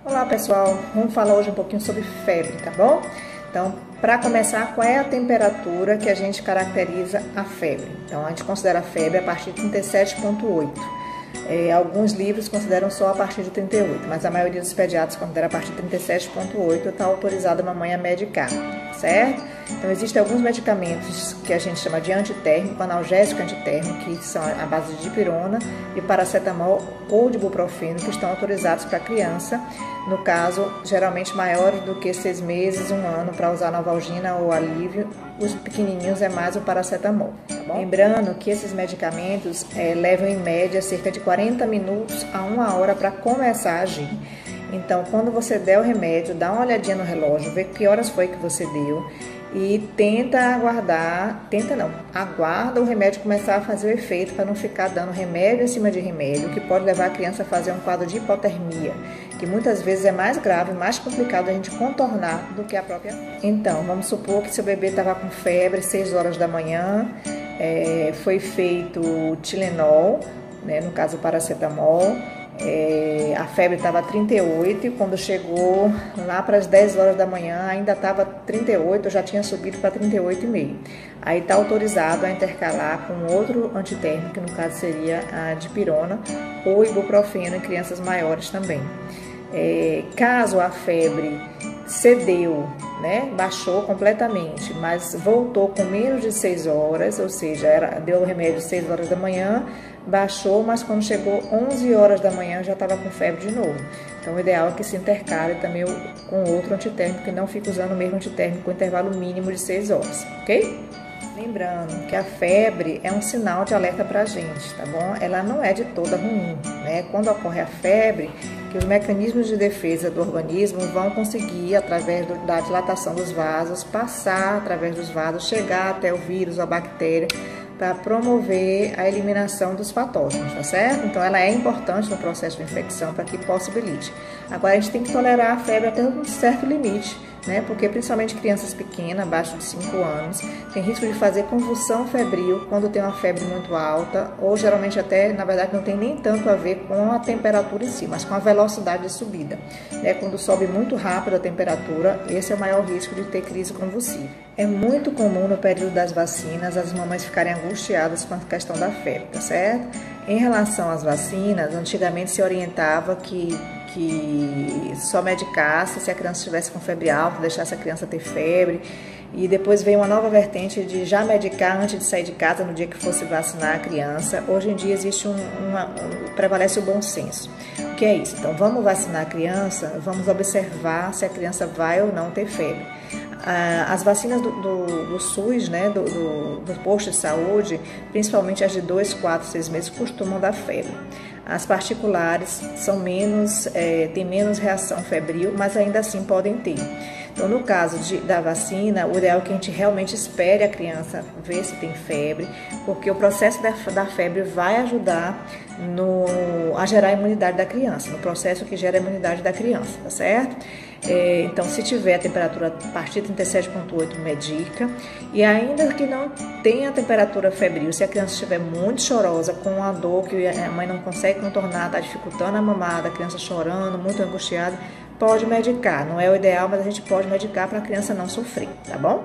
Olá pessoal, vamos falar hoje um pouquinho sobre febre, tá bom? Então, para começar, qual é a temperatura que a gente caracteriza a febre? Então, a gente considera a febre a partir de 37,8. Alguns livros consideram só a partir de 38, mas a maioria dos pediatras considera a partir de 37,8 está autorizada a mamãe a medicar, certo? Então, existem alguns medicamentos que a gente chama de antitérmico, analgésico antitérmico, que são a base de dipirona, de paracetamol ou de ibuprofeno, que estão autorizados para criança, no caso, geralmente maiores do que 6 meses, 1 ano, para usar Novalgina ou alívio. Os pequenininhos é mais o paracetamol, tá bom? Lembrando que esses medicamentos levam em média cerca de 40 minutos a 1 hora para começar a agir. Então, quando você der o remédio, dá uma olhadinha no relógio, vê que horas foi que você deu e aguarda o remédio começar a fazer o efeito para não ficar dando remédio em cima de remédio, que pode levar a criança a fazer um quadro de hipotermia, que muitas vezes é mais grave, mais complicado a gente contornar do que a própria. Então, vamos supor que seu bebê estava com febre 6 horas da manhã, foi feito Tilenol, né, no caso paracetamol. A febre estava 38 e quando chegou lá para as 10 horas da manhã ainda estava 38, já tinha subido para 38,5. Aí está autorizado a intercalar com outro antitérmico, que no caso seria a dipirona ou ibuprofeno em crianças maiores também. Caso a febre cedeu, né, baixou completamente, mas voltou com menos de 6 horas, ou seja, deu o remédio 6 horas da manhã, baixou, mas quando chegou 11 horas da manhã já estava com febre de novo. Então o ideal é que se intercale também com outro antitérmico e não fique usando o mesmo antitérmico com intervalo mínimo de 6 horas, ok? Lembrando que a febre é um sinal de alerta para a gente, tá bom? Ela não é de toda ruim, né? Quando ocorre a febre, que os mecanismos de defesa do organismo vão conseguir, através da dilatação dos vasos, passar através dos vasos, chegar até o vírus, a bactéria, para promover a eliminação dos patógenos, tá certo? Então, ela é importante no processo de infecção para que possibilite. Agora, a gente tem que tolerar a febre até um certo limite, né? Porque principalmente crianças pequenas, abaixo de 5 anos, tem risco de fazer convulsão febril quando tem uma febre muito alta, ou geralmente até, na verdade, não tem nem tanto a ver com a temperatura em si, mas com a velocidade de subida, né? Quando sobe muito rápido a temperatura, esse é o maior risco de ter crise convulsiva. É muito comum no período das vacinas as mamães ficarem angustiadas com a questão da febre, tá certo? Em relação às vacinas, antigamente se orientava que só medicasse se a criança estivesse com febre alta, deixasse a criança ter febre. E depois veio uma nova vertente de já medicar antes de sair de casa no dia que fosse vacinar a criança. Hoje em dia existe prevalece o bom senso. O que é isso? Então vamos vacinar a criança, vamos observar se a criança vai ou não ter febre. As vacinas do SUS, né, do posto de saúde, principalmente as de 2, 4, 6 meses, costumam dar febre. As particulares são têm menos reação febril, mas ainda assim podem ter. Então, no caso da vacina, o ideal é que a gente realmente espere a criança ver se tem febre, porque o processo da febre vai ajudar a gerar a imunidade da criança, no processo que gera a imunidade da criança, tá certo? Então, se tiver a temperatura a partir de 37,8, medica. E ainda que não tenha a temperatura febril, se a criança estiver muito chorosa, com a dor que a mãe não consegue contornar, está dificultando a mamada, a criança chorando, muito angustiada, pode medicar. Não é o ideal, mas a gente pode medicar para a criança não sofrer, tá bom?